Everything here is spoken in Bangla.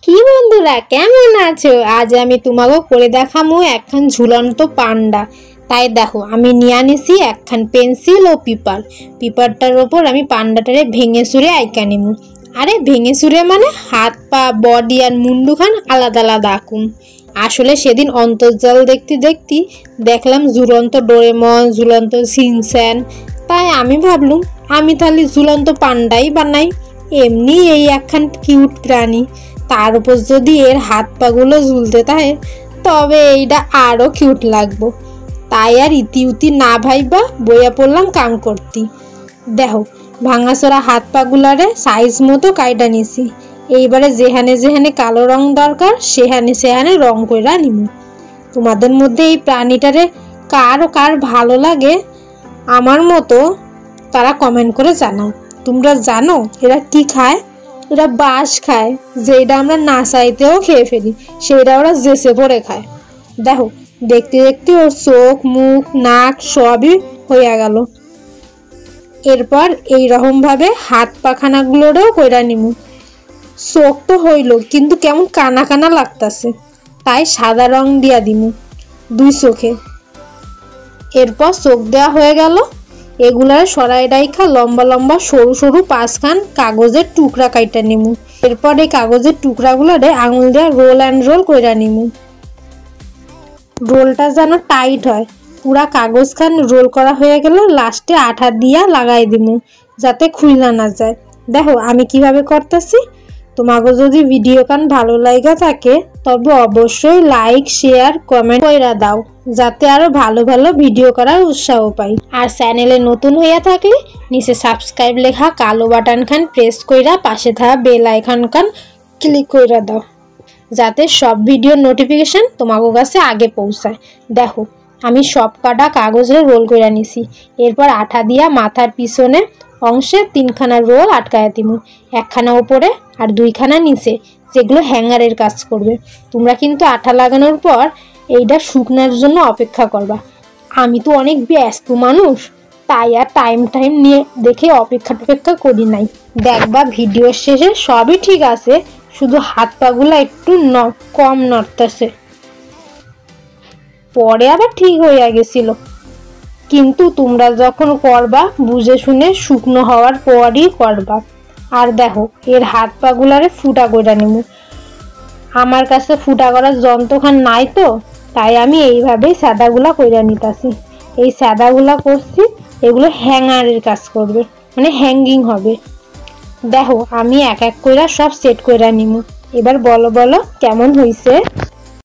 কি বন্ধুরা কেমন আছো? আজ আমি তোমাকে করে দেখামু একখান ঝুলন্ত পান্ডা। তাই দেখো আমি নিয়ে আনিছি একখান পেন্সিল ও পিপারটার ওপর আমি পান্ডাটারে ভেঙে সুরে আইকা নিমু। আরে ভেঙে সুরে মানে হাত পা বডি আর মুন্ডুখান আলাদা আলাদা আঁকুম। আসলে সেদিন অন্তর্জাল দেখতে দেখলাম ঝুলন্ত ডোরেমন, ঝুলন্ত সিনচ্যান। তাই আমি ভাবলুম আমি তাহলে ঝুলন্ত পান্ডাই বানাই। এমনি এই একখান কিউট প্রাণী, তার উপর যদি এর হাত পাগুলো ঝুলতে থাকে তবে এইটা আরও কিউট লাগবো। তাই আর ইতি না ভাইবা বইয়া পড়লাম কাম করতি। দেখো ভাঙাচোরা হাত পাগুলারে সাইজ মতো কাইটা নিছি। এইবারে যেখানে কালো রং দরকার সেখানে রং কইরা নিমু। তোমাদের মধ্যে এই প্রাণীটারে কার ভালো লাগে আমার মতো তারা কমেন্ট করে জানাও। তোমরা জানো এরা কি খায়? এরা বাঁশ খায়, যেটা আমরা না চাইতেও খেয়ে ফেলি, সেটা ওরা জেসে পড়ে খায়। দেখো দেখতে ওর চোখ মুখ নাক সবই হইয়া গেল। এরপর এইরকম ভাবে হাত পাখানাগুলোরও কইরা নিমু। চোখ তো হইল, কিন্তু কেমন কানা কানা লাগতাছে, তাই সাদা রং দিয়া দিমু দুই চোখে। এরপর চোখ দেওয়া হয়ে গেল। এগুলার সরাই রাইখা লম্বা লম্বা সরু সরু পাঁচখান কাগজের টুকরা কাইটা নিমু। এরপর এই কাগজের টুকরাগুলোরে আঙুল দিয়ে রোল অ্যান্ড রোল কইরা নিমু। রোলটা যেন টাইট হয়। পুরা কাগজ খান রোল করা হয়ে গেল, লাস্টে আঠা দিয়া লাগাই দিমু যাতে খুইলা না যায়। দেখো আমি কিভাবে করতেছি। তোমাকে যদি ভিডিও কান ভালো লাগা থাকে তবে অবশ্যই লাইক শেয়ার কমেন্ট কইরা দাও, যাতে আরো ভালো ভালো ভিডিও করার উৎসাহ পাই। আর চ্যানেলে নতুন হইয়া থাকলে নিচে সাবস্ক্রাইব লেখা কালো বাটন খান প্রেস কইরা পাশে থাকা বেল আইকন খান ক্লিক কইরা দাও, যাতে সব ভিডিওর নোটিফিকেশন তোমাকে কাছে আগে পৌঁছায়। দেখো আমি সব কাটা কাগজে রোল কইরা নিছি। এরপর আঠা দিয়া মাথার পিছনে অংশে তিনখানা রোল আটকায়া দিমু, একখানা উপরে আর দুইখানা নিচে, যেগুলো হ্যাঙ্গারের কাজ করবে। তোমরা কিন্তু আঠা লাগানোর পর এইটা শুকনার জন্য অপেক্ষা করবা। আমি তো অনেক ব্যস্ত মানুষ, তাই আর টাইম নিয়ে দেখে অপেক্ষা করি নাই। দেখবা ভিডিওর শেষে সবই ঠিক আছে, শুধু হাত পাগুলা একটু কম নড়তেছে। পরে আবার ঠিক হইয়া গেছিল। কিন্তু তোমরা যখন করবা বুঝে শুনে শুকনো হওয়ার পরই করবা। আর দেখো এর হাত পাগুলারে ফুটা কইরা নিমু। আমার কাছে ফুটা করার যন্ত্রখান নাই তো, তাই আমি এইভাবেই সাদাগুলা কইরা নিতাছি। এই সাদাগুলা করছি, এগুলো হ্যাঙ্গারের কাজ করবে, মানে হ্যাঙ্গিং হবে। দেখো আমি এক এক কইরা সব সেট কইরা নিমু। এবার বলো কেমন হইছে।